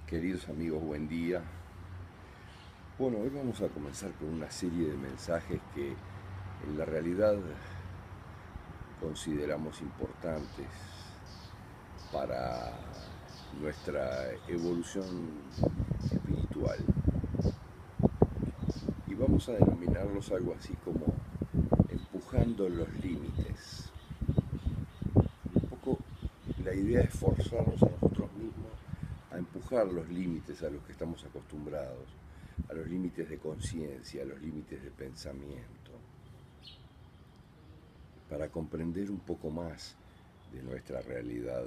Queridos amigos, buen día. Bueno, hoy vamos a comenzar con una serie de mensajes que en la realidad consideramos importantes para nuestra evolución espiritual. Y vamos a denominarlos algo así como empujando los límites. Un poco la idea es forzarnos a nosotros mismos a empujar los límites a los que estamos acostumbrados, a los límites de conciencia, a los límites de pensamiento, para comprender un poco más de nuestra realidad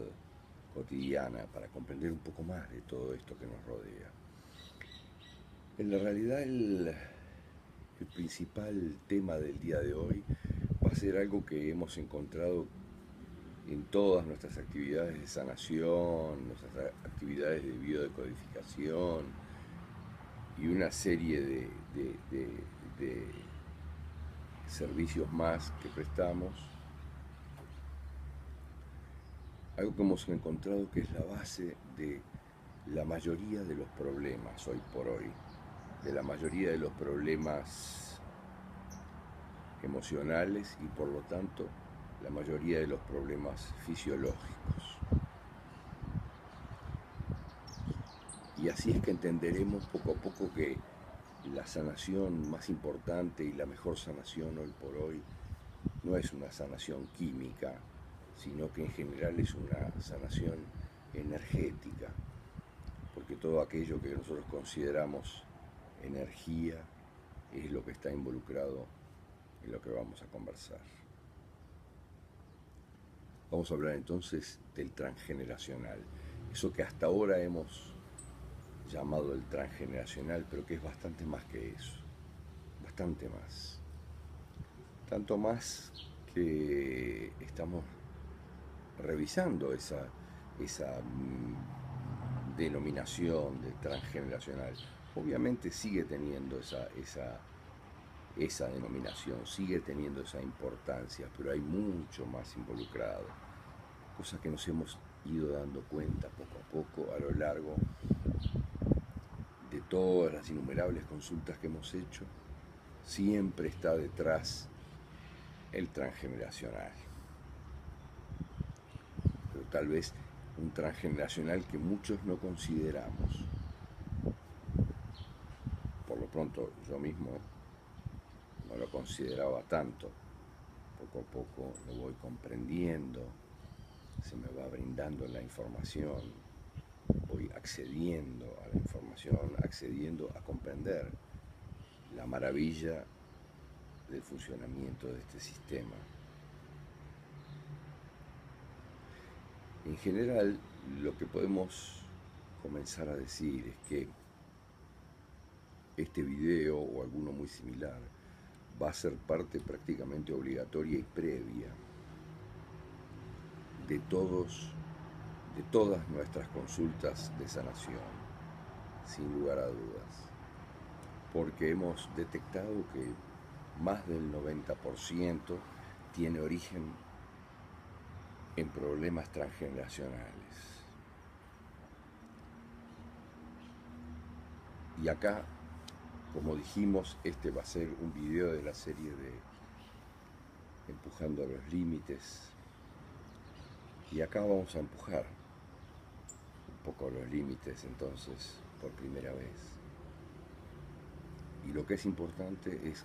cotidiana, para comprender un poco más de todo esto que nos rodea. En la realidad el principal tema del día de hoy va a ser algo que hemos encontrado en todas nuestras actividades de sanación, nuestras actividades de biodecodificación y una serie de servicios más que prestamos. Algo que hemos encontrado que es la base de la mayoría de los problemas hoy por hoy, de la mayoría de los problemas emocionales y por lo tanto la mayoría de los problemas fisiológicos. Y así es que entenderemos poco a poco que la sanación más importante y la mejor sanación hoy por hoy no es una sanación química, sino que en general es una sanación energética, porque todo aquello que nosotros consideramos energía es lo que está involucrado en lo que vamos a conversar. Vamos a hablar entonces del transgeneracional, eso que hasta ahora hemos llamado el transgeneracional, pero que es bastante más que eso, bastante más. Tanto más que estamos revisando esa denominación de transgeneracional. Obviamente sigue teniendo esa denominación, sigue teniendo esa importancia, pero hay mucho más involucrado, cosa que nos hemos ido dando cuenta poco a poco a lo largo de todas las innumerables consultas que hemos hecho. Siempre está detrás el transgeneracional, pero tal vez un transgeneracional que muchos no consideramos. Por lo pronto yo mismo no lo consideraba tanto. Poco a poco lo voy comprendiendo, se me va brindando la información, voy accediendo a la información, accediendo a comprender la maravilla del funcionamiento de este sistema. En general, lo que podemos comenzar a decir es que este video o alguno muy similar va a ser parte prácticamente obligatoria y previa de de todas nuestras consultas de sanación, sin lugar a dudas, porque hemos detectado que más del 90% tiene origen en problemas transgeneracionales. Y acá, como dijimos, este va a ser un video de la serie de Empujando a los Límites. Y acá vamos a empujar un poco los límites entonces por primera vez. Y lo que es importante es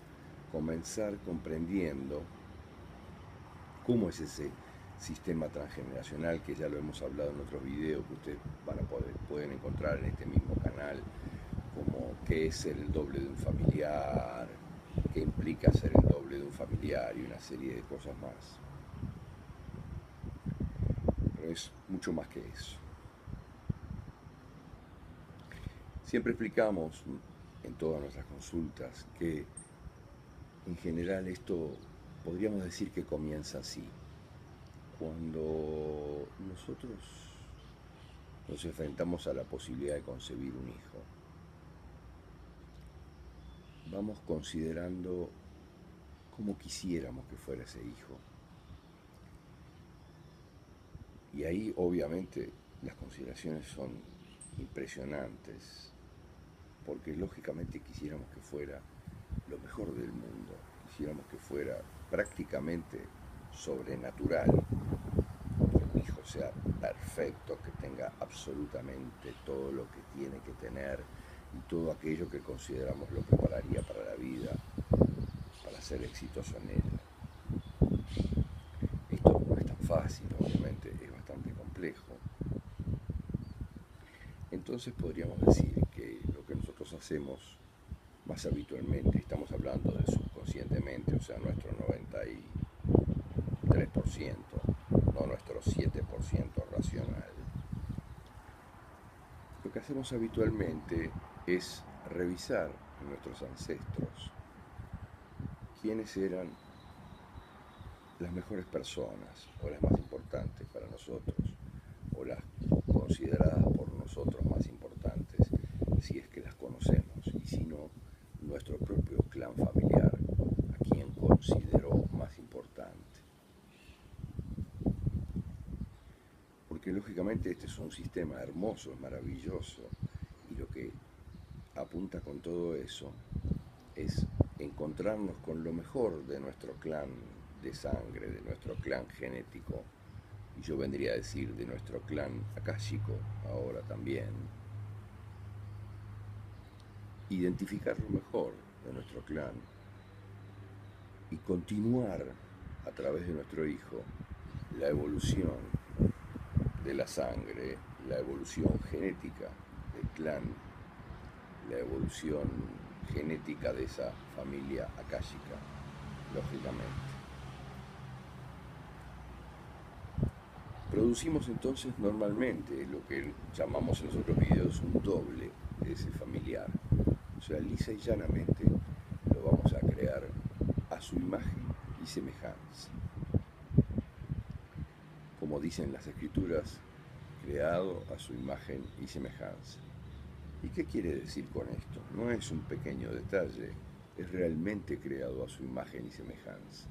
comenzar comprendiendo cómo es ese sistema transgeneracional, que ya lo hemos hablado en otros videos que ustedes pueden encontrar en este mismo canal, como qué es ser el doble de un familiar, qué implica ser el doble de un familiar y una serie de cosas más. Pero es mucho más que eso. Siempre explicamos en todas nuestras consultas que en general esto podríamos decir que comienza así. Cuando nosotros nos enfrentamos a la posibilidad de concebir un hijo, vamos considerando cómo quisiéramos que fuera ese hijo. Y ahí obviamente las consideraciones son impresionantes, porque lógicamente quisiéramos que fuera lo mejor del mundo, quisiéramos que fuera prácticamente sobrenatural, que mi hijo sea perfecto, que tenga absolutamente todo lo que tiene que tener y todo aquello que consideramos lo prepararía para la vida, para ser exitoso en ella. Esto no es tan fácil, obviamente, es bastante complejo. Entonces podríamos decir que lo que nosotros hacemos más habitualmente, estamos hablando del subconscientemente, o sea, nuestro 93%, no nuestro 7% racional. Lo que hacemos habitualmente es revisar en nuestros ancestros quiénes eran las mejores personas o las más importantes para nosotros o las consideradas por nosotros más importantes, si es que las conocemos, y si no, nuestro propio clan familiar, a quien consideró más importante. Porque lógicamente este es un sistema hermoso, maravilloso, y lo que apunta con todo eso es encontrarnos con lo mejor de nuestro clan de sangre, de nuestro clan genético, y yo vendría a decir de nuestro clan akáshico ahora también. Identificar lo mejor de nuestro clan y continuar a través de nuestro hijo la evolución de la sangre, la evolución genética del clan, la evolución genética de esa familia akáshica, lógicamente. Producimos entonces normalmente lo que llamamos en los otros videos un doble de ese familiar. O sea, lisa y llanamente lo vamos a crear a su imagen y semejanza. Como dicen las escrituras, creado a su imagen y semejanza. ¿Y qué quiere decir con esto? No es un pequeño detalle, es realmente creado a su imagen y semejanza.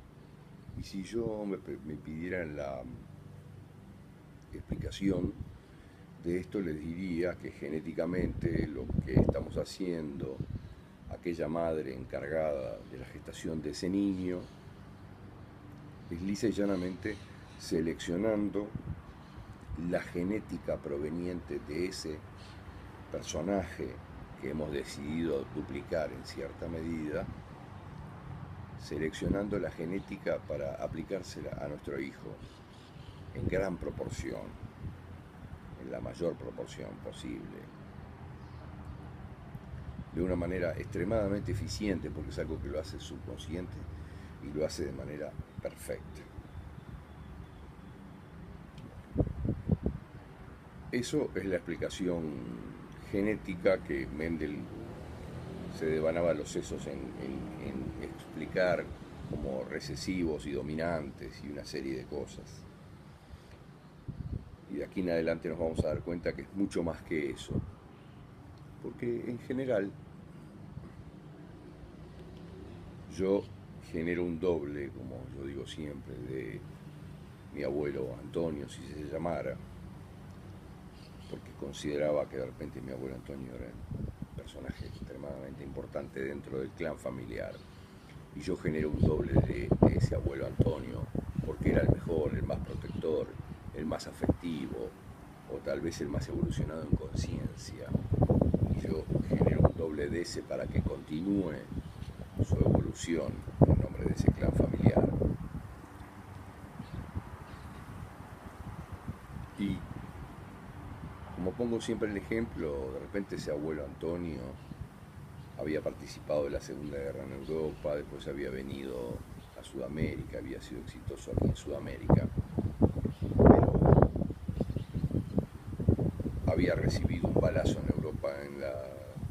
Y si yo me pidieran la explicación de esto, les diría que genéticamente lo que estamos haciendo, aquella madre encargada de la gestación de ese niño, es lisa y llanamente seleccionando la genética proveniente de ese personaje que hemos decidido duplicar en cierta medida, seleccionando la genética para aplicársela a nuestro hijo en gran proporción, en la mayor proporción posible, de una manera extremadamente eficiente, porque es algo que lo hace subconsciente y lo hace de manera perfecta. Eso es la explicación genética que Mendel se devanaba los sesos en explicar como recesivos y dominantes y una serie de cosas. Y de aquí en adelante nos vamos a dar cuenta que es mucho más que eso. Porque en general yo genero un doble, como yo digo siempre, de mi abuelo Antonio, si se llamara, porque consideraba que de repente mi abuelo Antonio era un personaje extremadamente importante dentro del clan familiar. Y yo genero un doble de ese abuelo Antonio, porque era el mejor, el más protector, el más afectivo, o tal vez el más evolucionado en conciencia. Y yo genero un doble de ese para que continúe su evolución en nombre de ese clan familiar. Y como pongo siempre el ejemplo, de repente ese abuelo Antonio había participado de la Segunda Guerra en Europa, después había venido a Sudamérica, había sido exitoso aquí en Sudamérica, pero había recibido un balazo en Europa en la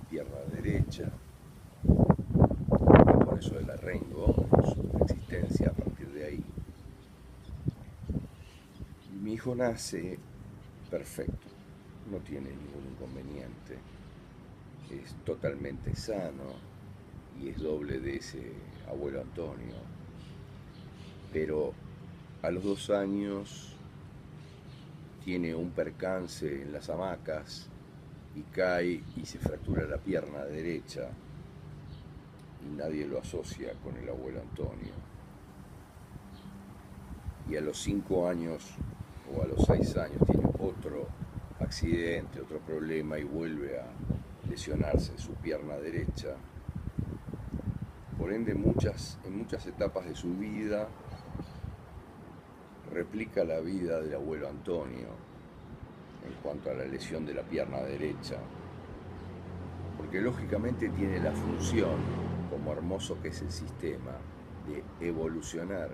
pierna derecha, y por eso él arrengó su existencia a partir de ahí. Y mi hijo nace perfecto, no tiene ningún inconveniente, es totalmente sano y es doble de ese abuelo Antonio. Pero a los 2 años tiene un percance en las hamacas y cae y se fractura la pierna derecha y nadie lo asocia con el abuelo Antonio. Y a los 5 años o a los 6 años tiene otro accidente, otro problema y vuelve a lesionarse su pierna derecha. Por ende, en muchas etapas de su vida replica la vida del abuelo Antonio en cuanto a la lesión de la pierna derecha, porque lógicamente tiene la función, como hermoso que es el sistema, de evolucionar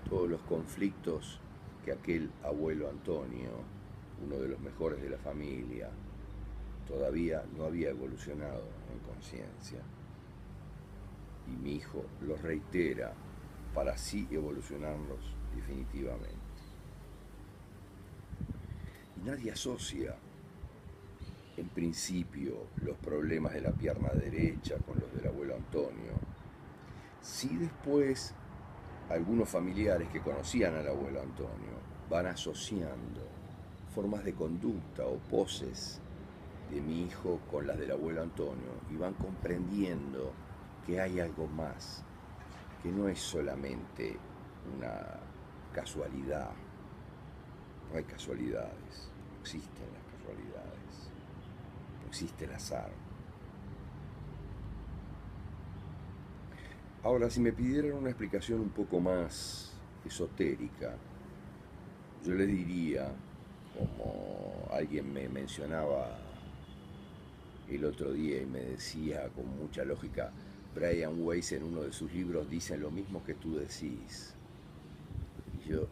todos los conflictos que aquel abuelo Antonio, uno de los mejores de la familia, todavía no había evolucionado en conciencia. Y mi hijo los reitera para así evolucionarlos definitivamente. Y nadie asocia en principio los problemas de la pierna derecha con los del abuelo Antonio. Si después algunos familiares que conocían al abuelo Antonio van asociando formas de conducta o poses de mi hijo con las del abuelo Antonio y van comprendiendo que hay algo más, que no es solamente una casualidad. No hay casualidades, no existen las casualidades, no existe el azar. Ahora, si me pidieran una explicación un poco más esotérica, yo les diría, como alguien me mencionaba el otro día y me decía con mucha lógica, Brian Weiss en uno de sus libros dice lo mismo que tú decís. Y yo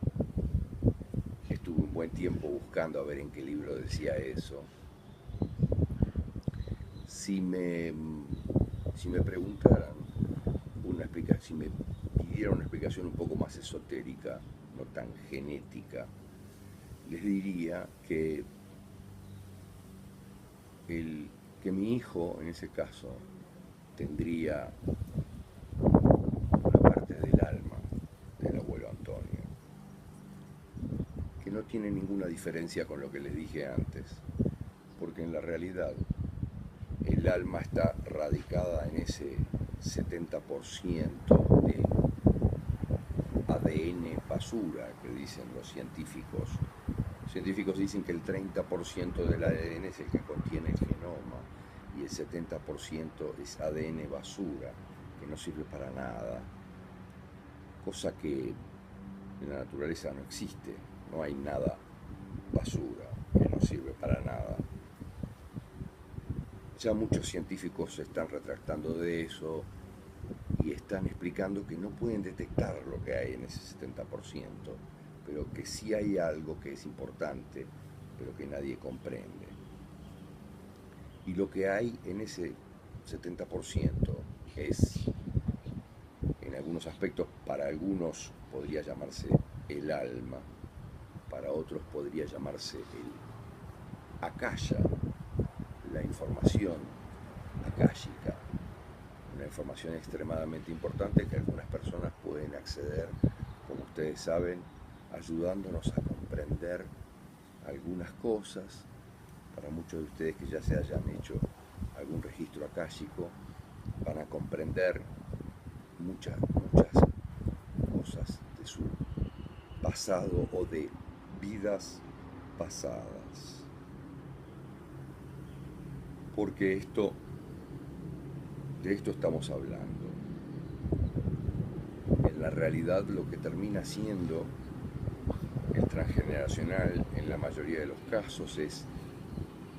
estuve un buen tiempo buscando a ver en qué libro decía eso. Si me preguntaran si me pidieran una explicación un poco más esotérica, no tan genética, les diría que mi hijo, en ese caso, tendría una parte del alma del abuelo Antonio, que no tiene ninguna diferencia con lo que les dije antes, porque en la realidad el alma está radicada en ese 70% de ADN basura que dicen los científicos. Los científicos dicen que el 30% del ADN es el que contiene el genoma y el 70% es ADN basura, que no sirve para nada, cosa que en la naturaleza no existe, no hay nada basura que no sirve para nada. Ya muchos científicos se están retractando de eso y están explicando que no pueden detectar lo que hay en ese 70%, pero que sí hay algo que es importante, pero que nadie comprende. Y lo que hay en ese 70% es, en algunos aspectos, para algunos podría llamarse el alma, para otros podría llamarse el akasha, la información akáshica, una información extremadamente importante que algunas personas pueden acceder, como ustedes saben, ayudándonos a comprender algunas cosas. Para muchos de ustedes que ya se hayan hecho algún registro akáshico, van a comprender muchas cosas de su pasado o de vidas pasadas. Porque de esto estamos hablando. En la realidad lo que termina siendo el transgeneracional en la mayoría de los casos es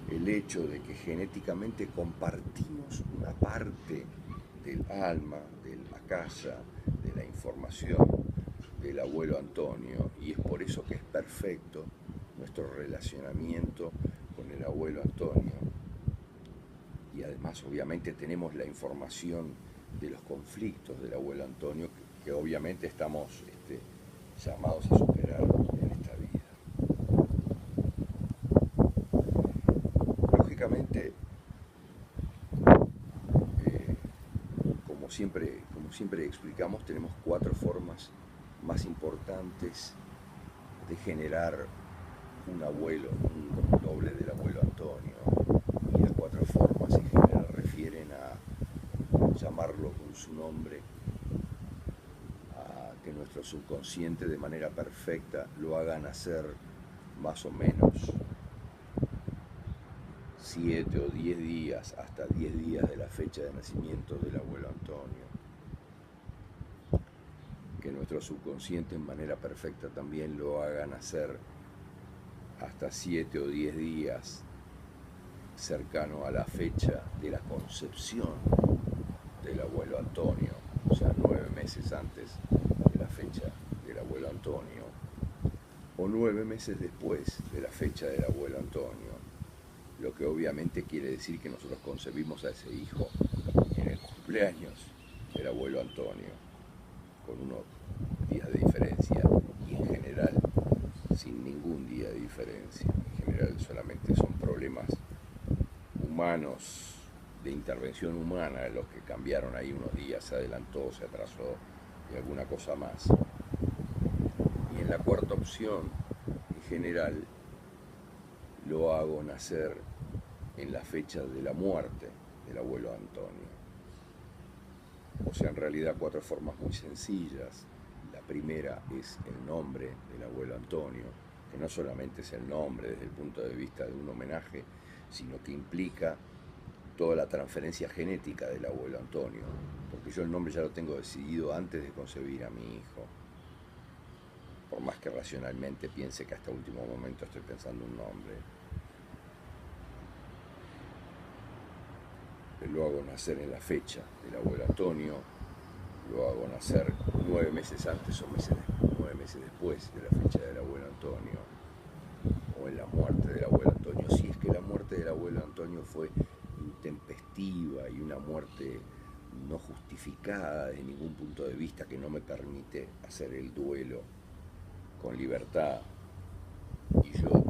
el hecho de que genéticamente compartimos una parte del alma, del akasha, de la información del abuelo Antonio, y es por eso que es perfecto nuestro relacionamiento con el abuelo Antonio. Y además obviamente tenemos la información de los conflictos del abuelo Antonio que obviamente estamos llamados a superar en esta vida. Lógicamente, como siempre explicamos, tenemos 4 formas más importantes de generar un abuelo, un doble del abuelo Antonio. nombre, a que nuestro subconsciente de manera perfecta lo haga nacer más o menos 7 o 10 días, hasta 10 días de la fecha de nacimiento del abuelo Antonio. Que nuestro subconsciente en manera perfecta también lo haga nacer hasta 7 o 10 días cercano a la fecha de la concepción del abuelo Antonio, o sea, 9 meses antes de la fecha del abuelo Antonio, o 9 meses después de la fecha del abuelo Antonio, lo que obviamente quiere decir que nosotros concebimos a ese hijo en el cumpleaños del abuelo Antonio, con unos días de diferencia, y en general sin ningún día de diferencia. En general solamente son problemas humanos, de intervención humana, los que cambiaron ahí unos días, se adelantó, se atrasó y alguna cosa más. Y en la cuarta opción, en general, lo hago nacer en la fecha de la muerte del abuelo Antonio. O sea, en realidad 4 formas muy sencillas. La primera es el nombre del abuelo Antonio, que no solamente es el nombre desde el punto de vista de un homenaje, sino que implica toda la transferencia genética del abuelo Antonio, porque yo el nombre ya lo tengo decidido antes de concebir a mi hijo, por más que racionalmente piense que hasta último momento estoy pensando un nombre. Lo hago nacer en la fecha del abuelo Antonio, lo hago nacer 9 meses antes o 9 meses después de la fecha del abuelo Antonio, o en la muerte del abuelo Antonio, si es que la muerte del abuelo Antonio fue intempestiva y una muerte no justificada desde ningún punto de vista, que no me permite hacer el duelo con libertad, y yo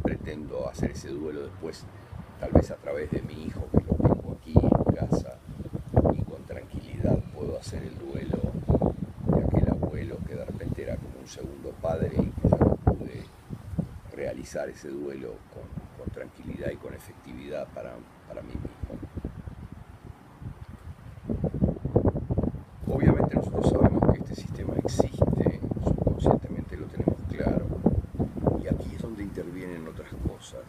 pretendo hacer ese duelo después, tal vez a través de mi hijo, que lo tengo aquí en casa, y con tranquilidad puedo hacer el duelo de aquel abuelo que de repente era como un segundo padre, y que yo no pude realizar ese duelo con tranquilidad y con efectividad para mí mismo. Obviamente nosotros sabemos que este sistema existe, subconscientemente lo tenemos claro, y aquí es donde intervienen otras cosas,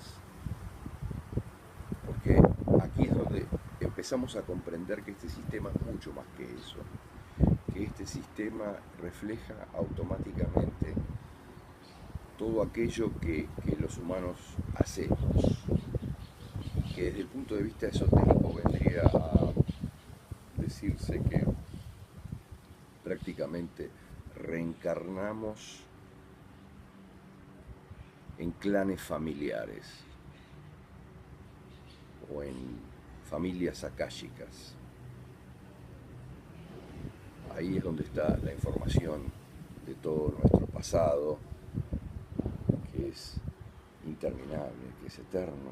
porque aquí es donde empezamos a comprender que este sistema es mucho más que eso, que este sistema refleja automáticamente todo aquello que los humanos hacemos, que desde el punto de vista esotérico vendría a decirse que prácticamente reencarnamos en clanes familiares o en familias akáshicas. Ahí es donde está la información de todo nuestro pasado, que es interminable, que es eterno,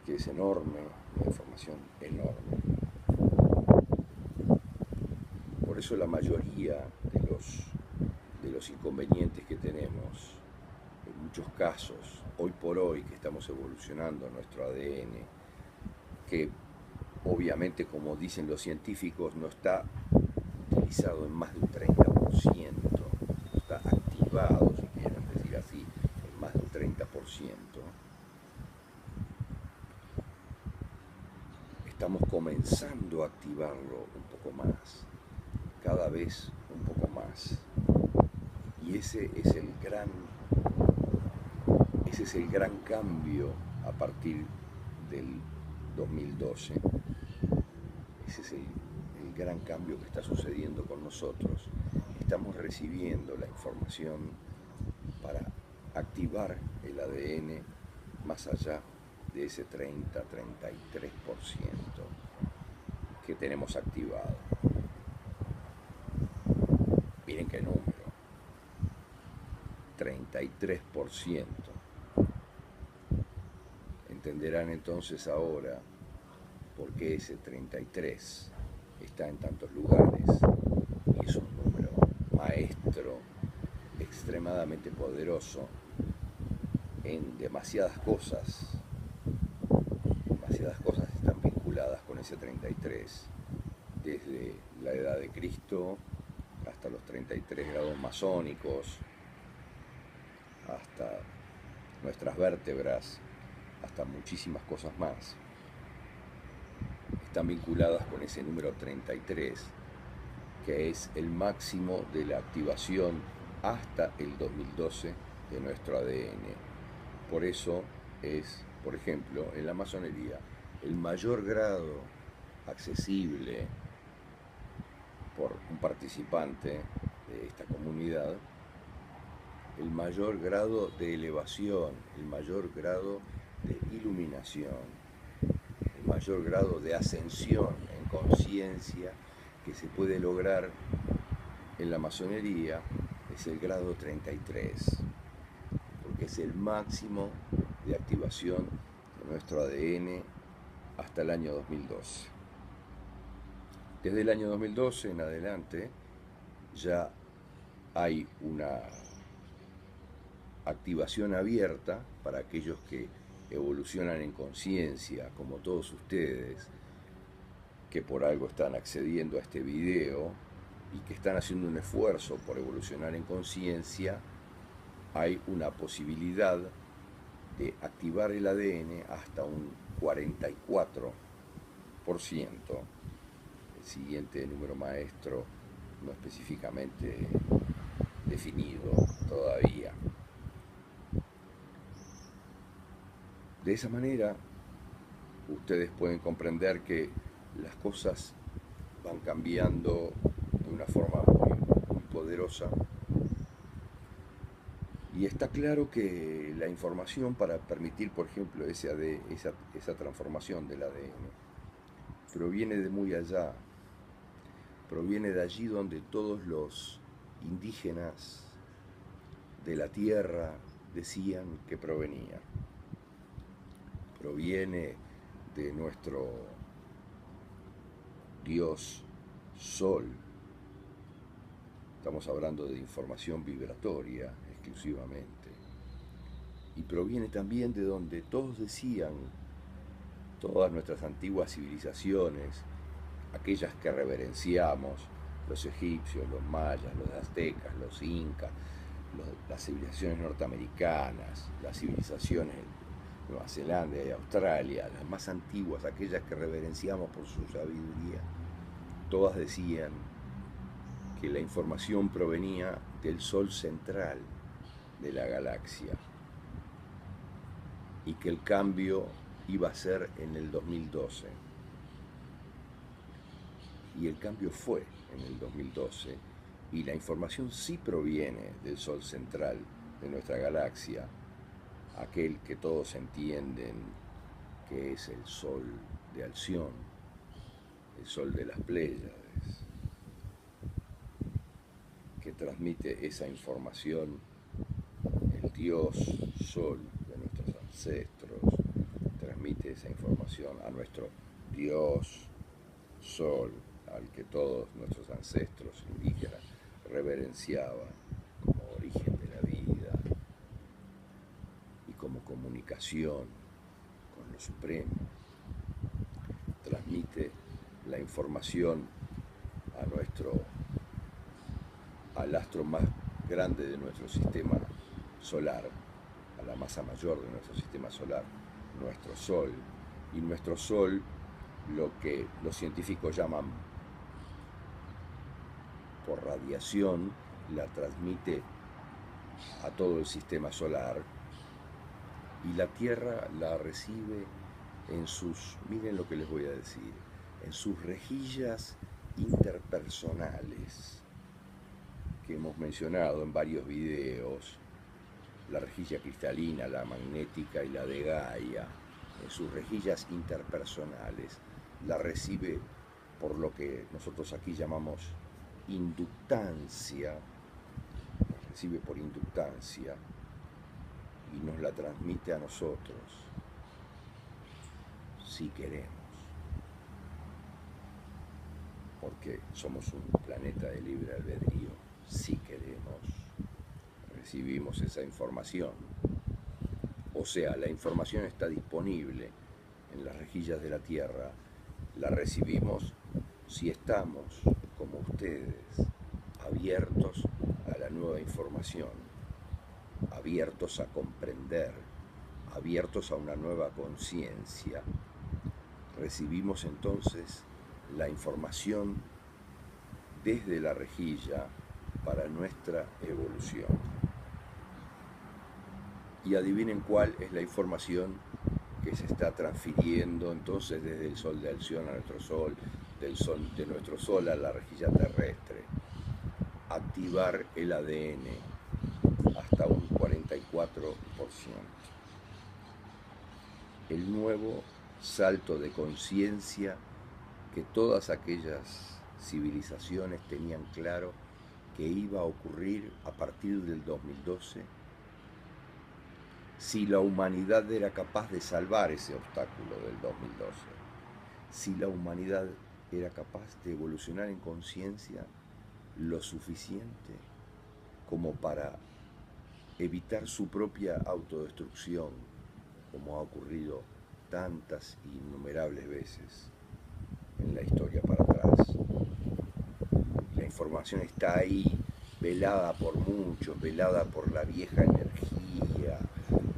que es enorme, una información enorme. Por eso la mayoría de los inconvenientes que tenemos, en muchos casos, hoy por hoy, que estamos evolucionando nuestro ADN, que obviamente, como dicen los científicos, no está utilizado en más de un 30%, no está activado, si quieren decir así, en más del 30%. Estamos comenzando a activarlo un poco más, cada vez un poco más. Y ese es el gran cambio a partir del 2012. Ese es el gran cambio que está sucediendo con nosotros. Estamos recibiendo la información para activar el ADN más allá de ese 30-33% que tenemos activado. Miren qué número, 33%. Entenderán entonces ahora por qué ese 33 está en tantos lugares, y es un número maestro, extremadamente poderoso en demasiadas cosas. Demasiadas cosas están vinculadas con ese 33. desde la edad de Cristo hasta los 33 grados masónicos, hasta nuestras vértebras, hasta muchísimas cosas más, están vinculadas con ese número 33, que es el máximo de la activación hasta el 2012 de nuestro ADN. Por eso es, por ejemplo, en la masonería, el mayor grado accesible por un participante de esta comunidad, el mayor grado de elevación, el mayor grado de iluminación, el mayor grado de ascensión en conciencia que se puede lograr en la masonería es el grado 33, porque es el máximo de activación de nuestro ADN hasta el año 2012. Desde el año 2012 en adelante ya hay una activación abierta para aquellos que evolucionan en conciencia, como todos ustedes, que por algo están accediendo a este video y que están haciendo un esfuerzo por evolucionar en conciencia. Hay una posibilidad de activar el ADN hasta un 44%. El siguiente número maestro no específicamente definido todavía. De esa manera, ustedes pueden comprender que las cosas van cambiando de una forma muy poderosa. Y está claro que la información para permitir, por ejemplo, esa transformación del ADN proviene de muy allá, proviene de allí donde todos los indígenas de la tierra decían que provenía. Proviene de nuestro Dios Sol. Estamos hablando de información vibratoria exclusivamente. Y proviene también de donde todos decían, todas nuestras antiguas civilizaciones, aquellas que reverenciamos, los egipcios, los mayas, los aztecas, los incas, las civilizaciones norteamericanas, las civilizaciones de Nueva Zelanda y Australia, las más antiguas, aquellas que reverenciamos por su sabiduría, todas decían que la información provenía del Sol central de la galaxia y que el cambio iba a ser en el 2012. Y el cambio fue en el 2012 y la información sí proviene del Sol central de nuestra galaxia, aquel que todos entienden que es el Sol de Alción, el Sol de las Pléyades, que transmite esa información, el Dios Sol de nuestros ancestros, transmite esa información a nuestro Dios Sol, al que todos nuestros ancestros indígenas reverenciaban como origen de la vida y como comunicación con lo supremo. Transmite la información al astro más grande de nuestro sistema solar, a la masa mayor de nuestro sistema solar, nuestro Sol. Y nuestro Sol, lo que los científicos llaman por radiación, la transmite a todo el sistema solar y la Tierra la recibe en sus, miren lo que les voy a decir, en sus rejillas interpersonales que hemos mencionado en varios videos, la rejilla cristalina, la magnética y la de Gaia. En sus rejillas interpersonales la recibe por lo que nosotros aquí llamamos inductancia, la recibe por inductancia y nos la transmite a nosotros si queremos, porque somos un planeta de libre albedrío. Si queremos, recibimos esa información. O sea, la información está disponible en las rejillas de la Tierra, la recibimos si estamos, como ustedes, abiertos a la nueva información, abiertos a comprender, abiertos a una nueva conciencia, recibimos entonces la información desde la rejilla para nuestra evolución. Y adivinen cuál es la información que se está transfiriendo entonces desde el sol de Alción a nuestro sol, del sol de nuestro sol a la rejilla terrestre. Activar el ADN hasta un 44%. El nuevo salto de conciencia que todas aquellas civilizaciones tenían claro que iba a ocurrir a partir del 2012, si la humanidad era capaz de salvar ese obstáculo del 2012, si la humanidad era capaz de evolucionar en conciencia lo suficiente como para evitar su propia autodestrucción, como ha ocurrido tantas e innumerables veces en la historia para atrás. La información está ahí, velada por muchos, velada por la vieja energía,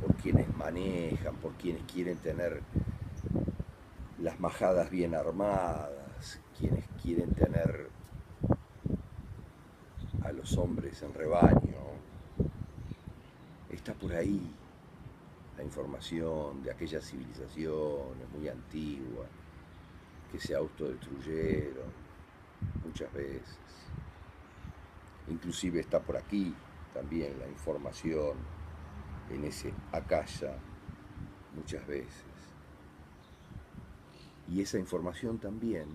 por quienes manejan, por quienes quieren tener las majadas bien armadas, quienes quieren tener a los hombres en rebaño. Está por ahí la información de aquellas civilizaciones muy antiguas que se autodestruyeron muchas veces. Inclusive está por aquí también la información en ese Akasha muchas veces. Y esa información también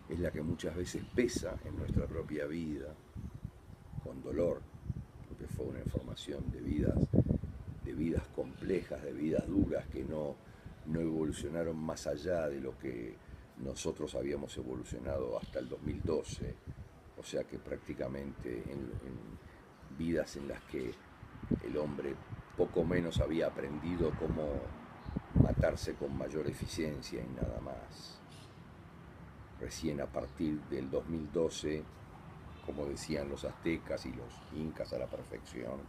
es la que muchas veces pesa en nuestra propia vida, con dolor, porque fue una información de vidas complejas, de vidas duras que no evolucionaron más allá de lo que nosotros habíamos evolucionado hasta el 2012, o sea que prácticamente en vidas en las que el hombre poco menos había aprendido cómo matarse con mayor eficiencia y nada más. Recién a partir del 2012, como decían los aztecas y los incas a la perfección,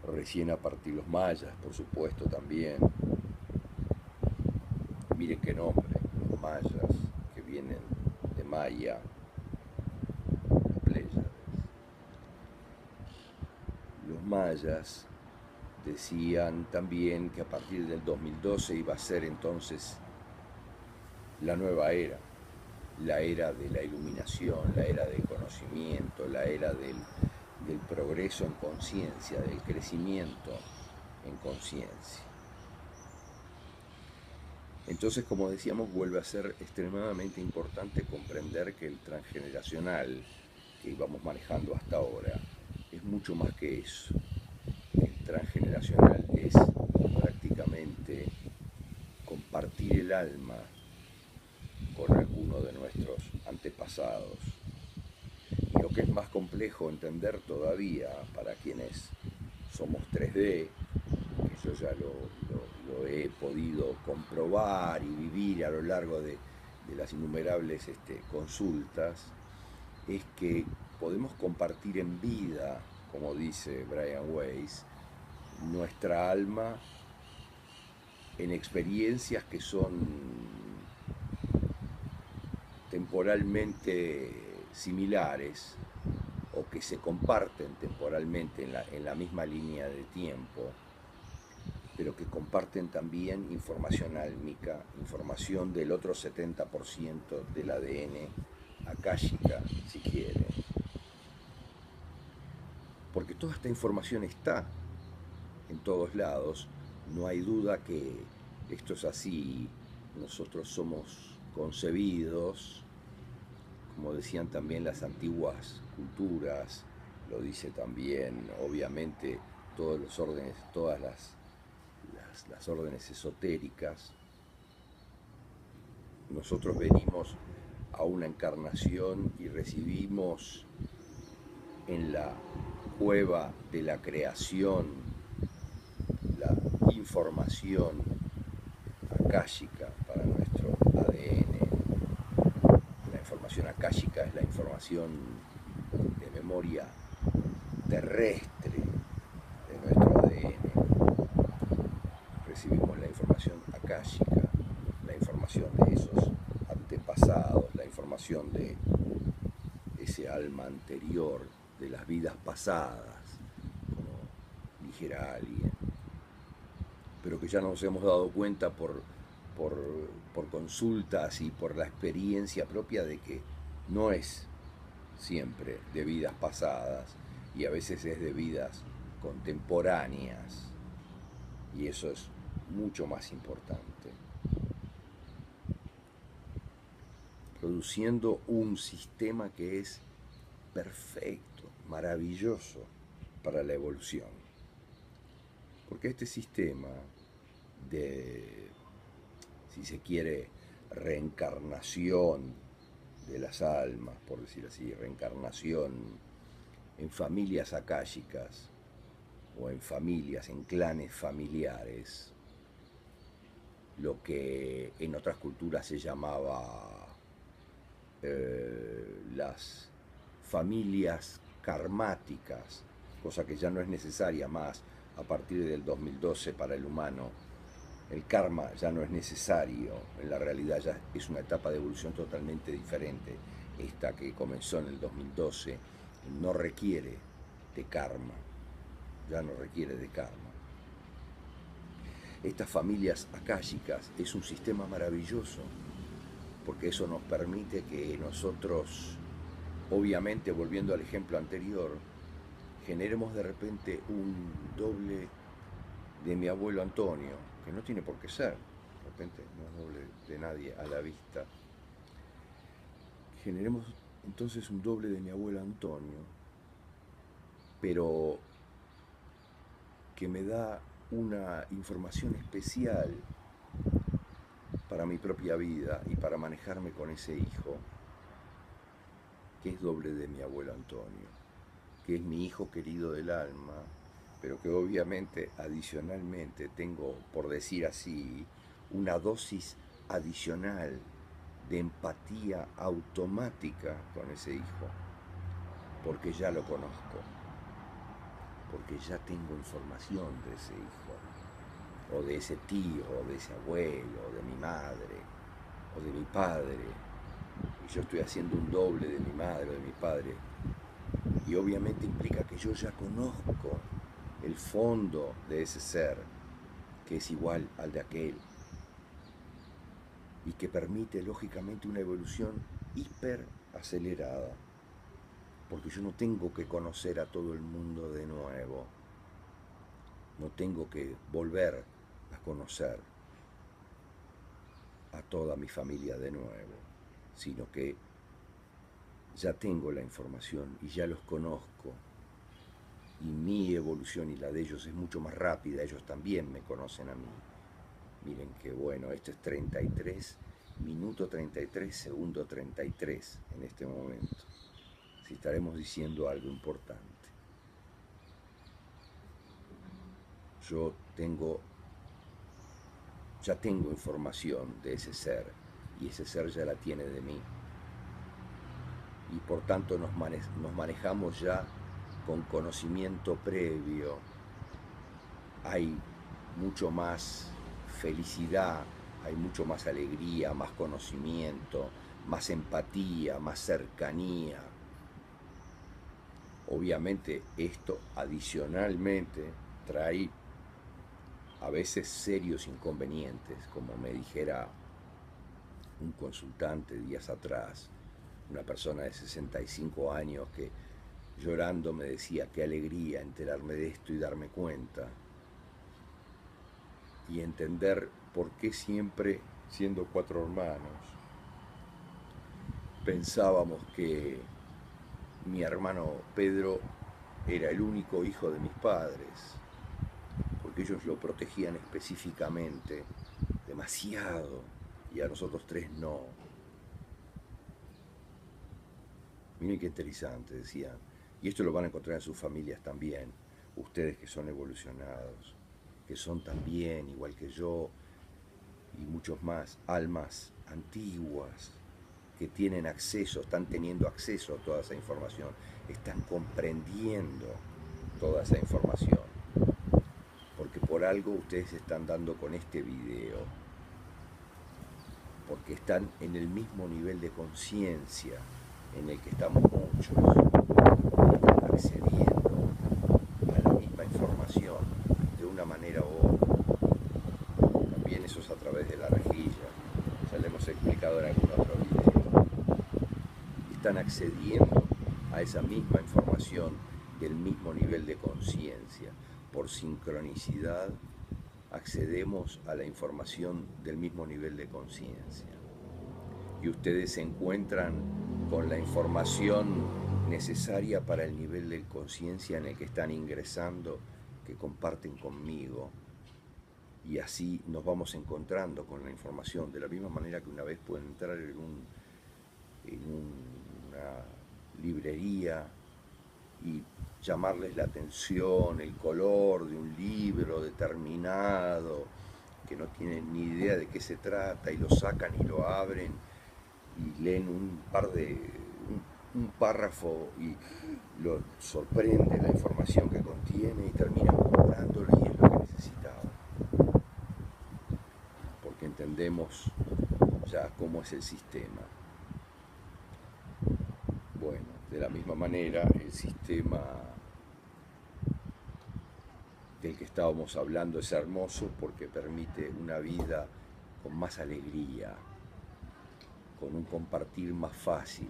recién a partir los mayas, por supuesto, también. Miren qué nombre, los mayas, que vienen de Maya, Pléyades. Los mayas decían también que a partir del 2012 iba a ser entonces la nueva era, la era de la iluminación, la era del conocimiento, la era del progreso en conciencia, del crecimiento en conciencia. Entonces, como decíamos, vuelve a ser extremadamente importante comprender que el transgeneracional que íbamos manejando hasta ahora es mucho más que eso. El transgeneracional es prácticamente compartir el alma con alguno de nuestros antepasados. Y lo que es más complejo entender todavía para quienes somos 3D, que yo ya lo he podido comprobar y vivir a lo largo de las innumerables consultas, es que podemos compartir en vida, como dice Brian Weiss, nuestra alma en experiencias que son temporalmente similares o que se comparten temporalmente en la misma línea de tiempo, pero que comparten también información álmica, información del otro 70% del ADN akáshica, si quiere. Porque toda esta información está en todos lados, no hay duda que esto es así. Nosotros somos concebidos, como decían también las antiguas culturas, lo dice también obviamente todos los órdenes, todas las órdenes esotéricas. Nosotros venimos a una encarnación y recibimos en la cueva de la creación la información akáshica para nuestro ADN. La información akáshica es la información de memoria terrestre de nuestro ADN. Recibimos la información akáshica, la información de esos antepasados, la información de ese alma anterior, de las vidas pasadas, como dijera alguien, pero que ya nos hemos dado cuenta por consultas y por la experiencia propia de que no es siempre de vidas pasadas y a veces es de vidas contemporáneas, y eso es mucho más importante, produciendo un sistema que es perfecto, maravilloso para la evolución. Porque este sistema de, si se quiere, reencarnación de las almas, por decir así, reencarnación en familias akáshicas o en familias, en clanes familiares, lo que en otras culturas se llamaba las familias karmáticas, cosa que ya no es necesaria más a partir del 2012 para el humano. El karma ya no es necesario, en la realidad ya es una etapa de evolución totalmente diferente. Esta que comenzó en el 2012 no requiere de karma, ya no requiere de karma. Estas familias akáshicas es un sistema maravilloso, porque eso nos permite que nosotros, obviamente volviendo al ejemplo anterior, generemos de repente un doble de mi abuelo Antonio, que no tiene por qué ser, de repente no es doble de nadie a la vista. Generemos entonces un doble de mi abuelo Antonio, pero que me da una información especial para mi propia vida y para manejarme con ese hijo, que es doble de mi abuelo Antonio, que es mi hijo querido del alma, pero que obviamente adicionalmente tengo, por decir así, una dosis adicional de empatía automática con ese hijo, porque ya lo conozco, porque ya tengo información de ese hijo, o de ese tío, o de ese abuelo, o de mi madre, o de mi padre, y yo estoy haciendo un doble de mi madre o de mi padre, y obviamente implica que yo ya conozco el fondo de ese ser, que es igual al de aquel, y que permite lógicamente una evolución hiper acelerada, porque yo no tengo que conocer a todo el mundo de nuevo, no tengo que volver a conocer a toda mi familia de nuevo, sino que ya tengo la información y ya los conozco, y mi evolución y la de ellos es mucho más rápida, ellos también me conocen a mí. Miren que bueno, esto es 33, minuto 33, segundo 33 en este momento, si estaremos diciendo algo importante. Yo ya tengo información de ese ser, y ese ser ya la tiene de mí, y por tanto nos manejamos ya con conocimiento previo. Hay mucho más felicidad, hay mucho más alegría, más conocimiento, más empatía, más cercanía. Obviamente esto adicionalmente trae a veces serios inconvenientes, como me dijera un consultante días atrás, una persona de 65 años que llorando me decía: qué alegría enterarme de esto y darme cuenta y entender por qué siempre, siendo 4 hermanos, pensábamos que mi hermano Pedro era el único hijo de mis padres, porque ellos lo protegían específicamente demasiado y a nosotros 3 no. Miren qué interesante, decían. Y esto lo van a encontrar en sus familias también, ustedes que son evolucionados, que son también, igual que yo, y muchos más, almas antiguas que tienen acceso, están teniendo acceso a toda esa información, están comprendiendo toda esa información, porque por algo ustedes están dando con este video, porque están en el mismo nivel de conciencia en el que estamos muchos, están accediendo a la misma información de una manera u otra. También eso es a través de la rejilla, ya lo hemos explicado en algún otro video. Están accediendo a esa misma información del mismo nivel de conciencia. Por sincronicidad accedemos a la información del mismo nivel de conciencia. Y ustedes se encuentran con la información necesaria para el nivel de conciencia en el que están ingresando, que comparten conmigo. Y así nos vamos encontrando con la información, de la misma manera que una vez pueden entrar en una librería y llamarles la atención el color de un libro determinado, que no tienen ni idea de qué se trata, y lo sacan y lo abren y leen un párrafo y lo sorprende la información que contiene y terminan comprándolo, y es lo que necesitaban, porque entendemos ya cómo es el sistema. Bueno, de la misma manera, el sistema del que estábamos hablando es hermoso porque permite una vida con más alegría, con un compartir más fácil,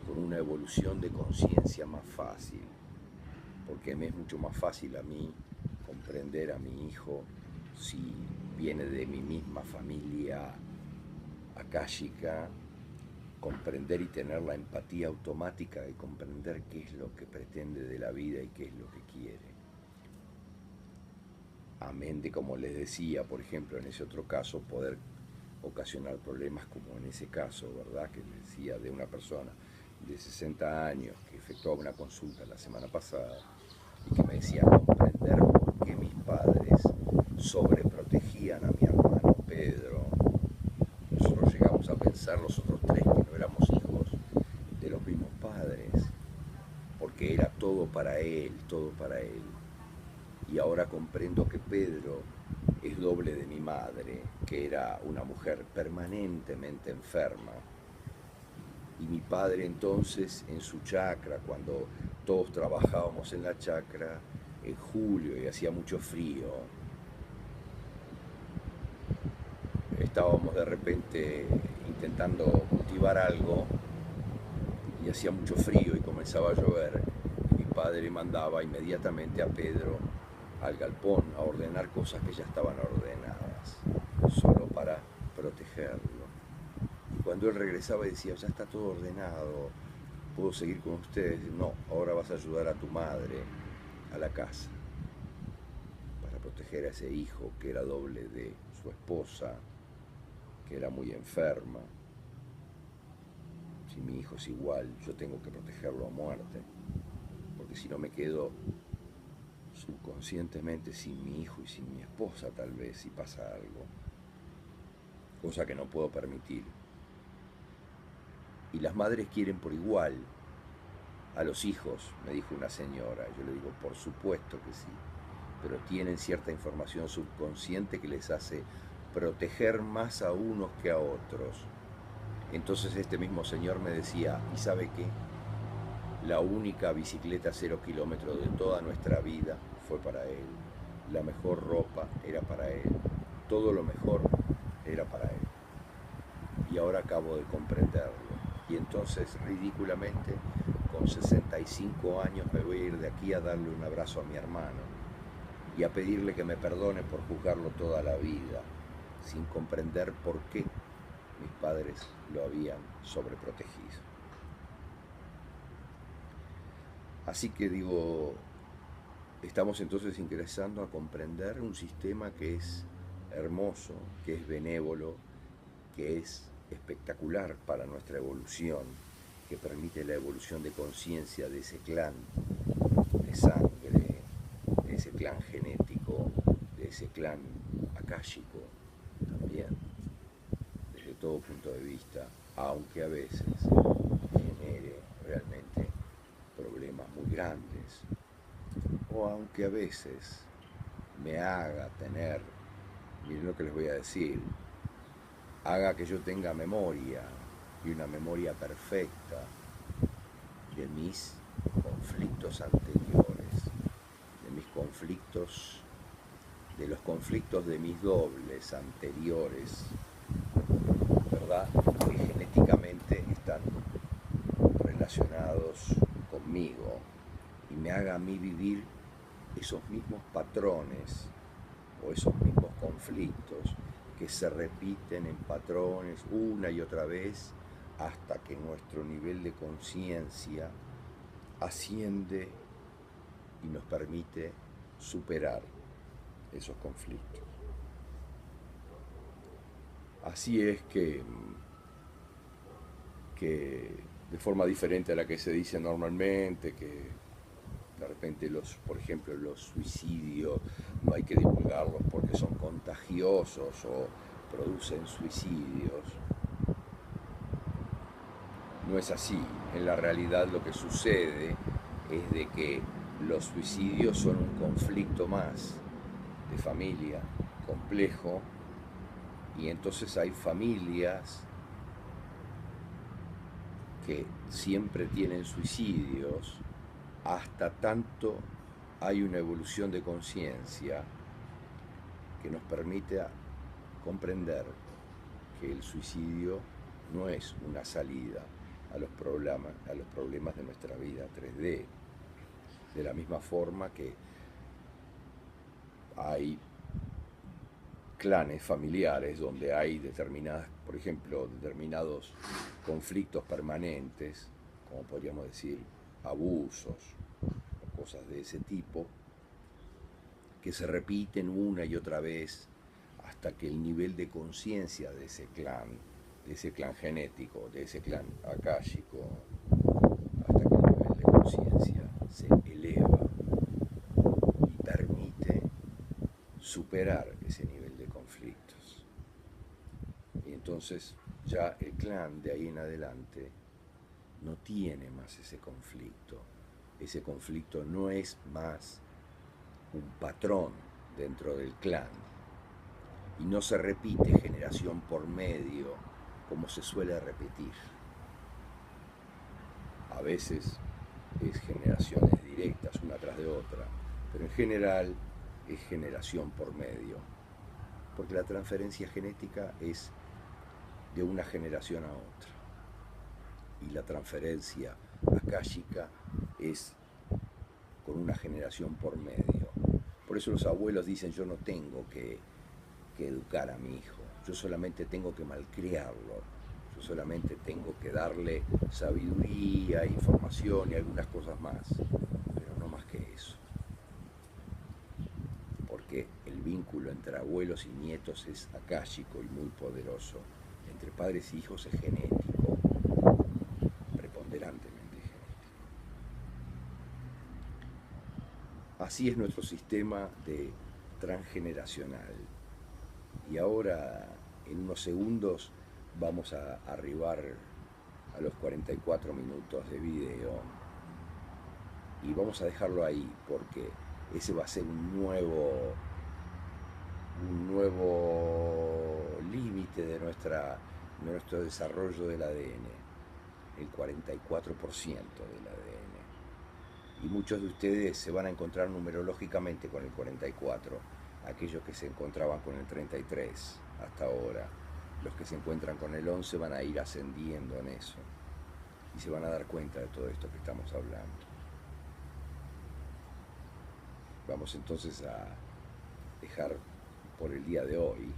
con una evolución de conciencia más fácil, porque me es mucho más fácil a mí comprender a mi hijo si viene de mi misma familia akáshica, comprender y tener la empatía automática y comprender qué es lo que pretende de la vida y qué es lo que quiere. Amén de, como les decía, por ejemplo, en ese otro caso, poder ocasionar problemas como en ese caso, ¿verdad? Que les decía de una persona de 60 años que efectuaba una consulta la semana pasada y que me decía comprender por qué mis padres sobreprotegían a mi hermano Pedro. Nosotros llegamos a pensar, los otros tres, que no éramos hijos de los mismos padres, porque era todo para él, todo para él. Y ahora comprendo que Pedro es doble de mi madre, que era una mujer permanentemente enferma. Y mi padre entonces en su chacra, cuando todos trabajábamos en la chacra, en julio y hacía mucho frío, estábamos de repente intentando cultivar algo y hacía mucho frío y comenzaba a llover. Y mi padre mandaba inmediatamente a Pedro al galpón a ordenar cosas que ya estaban ordenadas, solo para protegerlo. Y cuando él regresaba y decía, ya está todo ordenado, ¿puedo seguir con ustedes? No, ahora vas a ayudar a tu madre a la casa, para proteger a ese hijo que era doble de su esposa, que era muy enferma. Si mi hijo es igual, yo tengo que protegerlo a muerte, porque si no me quedo subconscientemente sin mi hijo y sin mi esposa, tal vez, si pasa algo, cosa que no puedo permitir. Y las madres quieren por igual a los hijos, me dijo una señora. Yo le digo, por supuesto que sí, pero tienen cierta información subconsciente que les hace proteger más a unos que a otros. Entonces este mismo señor me decía, ¿y sabe qué? La única bicicleta 0 kilómetros de toda nuestra vida fue para él. La mejor ropa era para él. Todo lo mejor era para él. Y ahora acabo de comprenderlo. Y entonces, ridículamente, con 65 años me voy a ir de aquí a darle un abrazo a mi hermano y a pedirle que me perdone por juzgarlo toda la vida, sin comprender por qué mis padres lo habían sobreprotegido. Así que digo, estamos entonces ingresando a comprender un sistema que es hermoso, que es benévolo, que es espectacular para nuestra evolución, que permite la evolución de conciencia de ese clan, de sangre, de ese clan genético, de ese clan akáshico también. todo punto de vista, aunque a veces genere realmente problemas muy grandes, o aunque a veces me haga tener, miren lo que les voy a decir, haga que yo tenga memoria, y una memoria perfecta de mis conflictos anteriores, de mis conflictos, de los conflictos de mis dobles anteriores, ¿verdad? Que genéticamente están relacionados conmigo y me haga a mí vivir esos mismos patrones o esos mismos conflictos que se repiten en patrones una y otra vez hasta que nuestro nivel de conciencia asciende y nos permite superar esos conflictos. Así es que de forma diferente a la que se dice normalmente, que de repente por ejemplo, los suicidios no hay que divulgarlos porque son contagiosos o producen suicidios. No es así. En la realidad lo que sucede es de que los suicidios son un conflicto más de familia complejo, y entonces hay familias que siempre tienen suicidios hasta tanto hay una evolución de conciencia que nos permite comprender que el suicidio no es una salida a los problemas de nuestra vida 3D. De la misma forma que hay clanes familiares donde hay determinadas, por ejemplo, determinados conflictos permanentes, como podríamos decir abusos o cosas de ese tipo, que se repiten una y otra vez hasta que el nivel de conciencia de ese clan genético, de ese clan akáshico, hasta que el nivel de conciencia se eleva y permite superar ese nivel de conflictos. Y entonces ya el clan de ahí en adelante no tiene más ese conflicto. Ese conflicto no es más un patrón dentro del clan y no se repite generación por medio como se suele repetir. A veces es generaciones directas una tras de otra, pero en general es generación por medio, porque la transferencia genética es de una generación a otra y la transferencia akáshica es con una generación por medio. Por eso los abuelos dicen: yo no tengo que educar a mi hijo, yo solamente tengo que malcriarlo, yo solamente tengo que darle sabiduría, información y algunas cosas más, pero no más que eso. Porque el vínculo entre abuelos y nietos es akáshico y muy poderoso. Entre padres e hijos es genético, preponderantemente genético. Así es nuestro sistema de transgeneracional. Y ahora, en unos segundos, vamos a arribar a los 44 minutos de video. Y vamos a dejarlo ahí, porque ese va a ser un nuevo límite de nuestro desarrollo del ADN, el 44% del ADN. Y muchos de ustedes se van a encontrar numerológicamente con el 44, aquellos que se encontraban con el 33 hasta ahora. Los que se encuentran con el 11 van a ir ascendiendo en eso y se van a dar cuenta de todo esto que estamos hablando. Vamos entonces a dejar por el día de hoy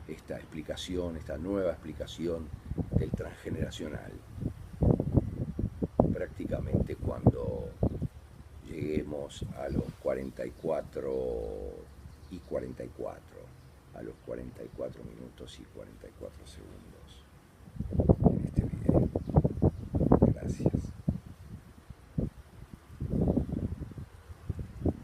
esta explicación, esta nueva explicación del transgeneracional. Prácticamente cuando lleguemos a los 44 y 44, a los 44 minutos y 44 segundos.